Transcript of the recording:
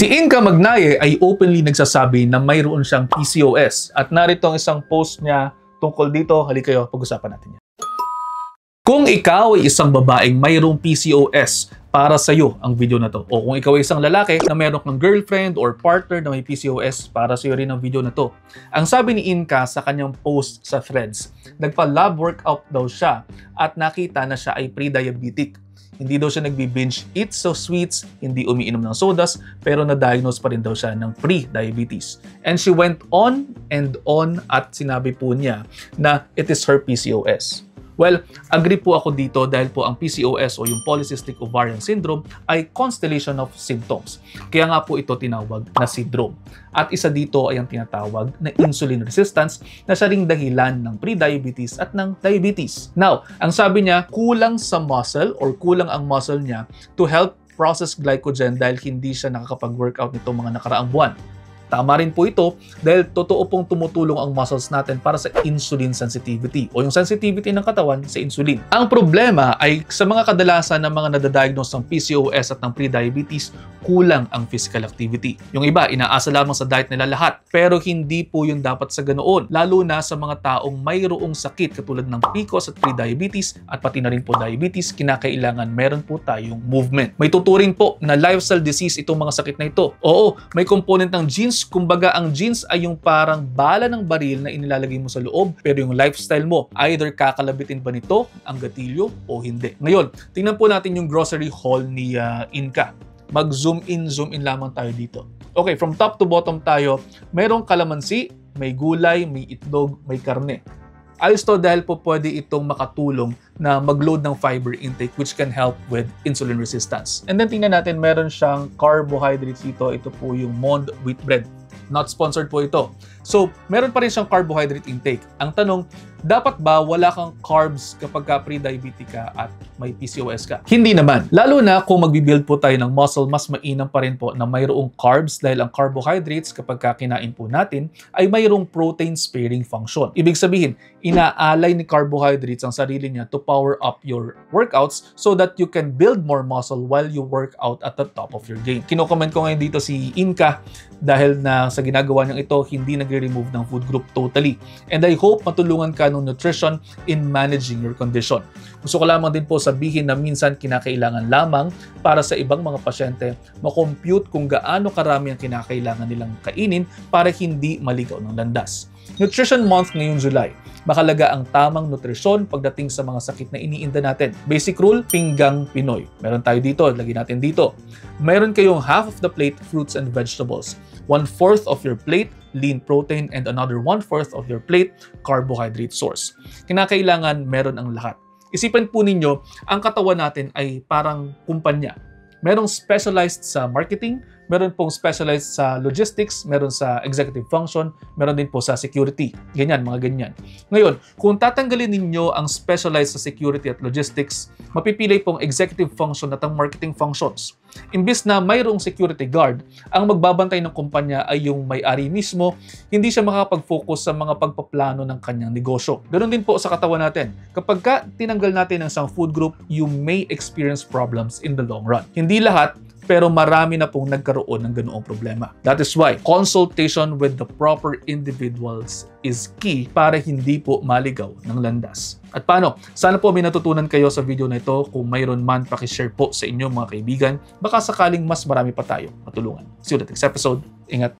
Si Inka Magnaye ay openly nagsasabi na mayroon siyang PCOS at narito ang isang post niya tungkol dito. Halika kayo, pag-usapan natin yan. Kung ikaw ay isang babaeng mayroong PCOS, para sa iyo ang video na to. O kung ikaw ay isang lalaki na mayroon kang girlfriend or partner na may PCOS, para sa iyo rin ang video na to. Ang sabi ni Inka sa kanyang post sa Threads, nagpa-lab workout daw siya at nakita na siya ay pre-diabetic. Hindi daw siya nagbi-binge eat so sweets, hindi umiinom ng sodas, pero na-diagnose pa rin daw siya ng pre-diabetes. And she went on and on at sinabi po niya na it is her PCOS. Well, agree po ako dito dahil po ang PCOS o yung Polycystic Ovarian Syndrome ay constellation of symptoms. Kaya nga po ito tinawag na syndrome. At isa dito ay ang tinatawag na insulin resistance na siya ring dahilan ng pre-diabetes at ng diabetes. Now, ang sabi niya, kulang sa muscle or kulang ang muscle niya to help process glycogen dahil hindi siya nakakapag-workout nito mga nakaraang buwan. Tama rin po ito dahil totoo pong tumutulong ang muscles natin para sa insulin sensitivity o yung sensitivity ng katawan sa insulin. Ang problema ay sa mga kadalasan ng mga nadadiagnose ng PCOS at ng pre-diabetes, kulang ang physical activity. Yung iba, inaasa lamang sa diet nila lahat, pero hindi po yun dapat sa ganoon. Lalo na sa mga taong mayroong sakit katulad ng PCOS at pre-diabetes at pati na rin po diabetes, kinakailangan meron po tayong movement. May tuturing po na lifestyle disease itong mga sakit na ito. Oo, may component ng genes. Kumbaga, ang genes ay yung parang bala ng baril na inilalagay mo sa loob, pero yung lifestyle mo, either kakalabitin ba nito ang gatilyo o hindi. Ngayon, tingnan po natin yung grocery haul ni Inka. Mag-zoom in lamang tayo dito. Okay, from top to bottom tayo, merong kalamansi, may gulay, may itlog, may karne. Ayos to dahil po pwede itong makatulong na mag-load ng fiber intake which can help with insulin resistance. And then tingnan natin, meron siyang carbohydrates dito. Ito po yung Mond wheat bread. Not sponsored po ito. So, meron pa rin siyang carbohydrate intake. Ang tanong, dapat ba wala kang carbs kapag pre-diabetic ka at may PCOS ka? Hindi naman. Lalo na kung magbibuild po tayo ng muscle, mas mainam pa rin po na mayroong carbs dahil ang carbohydrates kapag kinain po natin ay mayroong protein sparing function. Ibig sabihin, inaalay ni carbohydrates ang sarili niya to power up your workouts so that you can build more muscle while you work out at the top of your game. Kino-comment ko ngayon dito si Inka dahil na sa ginagawa niyang ito, hindi nagre-remove ng food group totally. And I hope matulungan ka ng nutrition in managing your condition. Gusto ko lamang din po sabihin na minsan kinakailangan lamang para sa ibang mga pasyente makompute kung gaano karami ang kinakailangan nilang kainin para hindi maligaw ng landas. Nutrition Month ngayong July. Makalaga ang tamang nutrisyon pagdating sa mga sakit na iniinda natin. Basic rule, pinggang Pinoy. Meron tayo dito, lagay natin dito. Meron kayong half of the plate fruits and vegetables. 1/4 of your plate lean protein and another 1/4 of your plate carbohydrate source. Kinakailangan meron ang lahat. Isipin po ninyo, ang katawan natin ay parang kumpanya. Merong specialized sa marketing, meron pong specialized sa logistics, meron sa executive function, meron din po sa security. Ganyan, mga ganyan. Ngayon, kung tatanggalin ninyo ang specialized sa security at logistics, mapipili pong executive function at ang marketing functions. Imbis na mayroong security guard, ang magbabantay ng kumpanya ay yung may-ari mismo, hindi siya makapag-focus sa mga pagpaplano ng kanyang negosyo. Ganon din po sa katawan natin. Kapag tinanggal natin ang isang food group, you may experience problems in the long run. Hindi lahat, pero marami na pong nagkaroon ng ganoong problema. That is why consultation with the proper individuals is key para hindi po maligaw ng landas. At paano? Sana po may natutunan kayo sa video na ito. Kung mayroon man, pakishare po sa inyo mga kaibigan. Baka sakaling mas marami pa tayo matulungan. See you in the next episode. Ingat!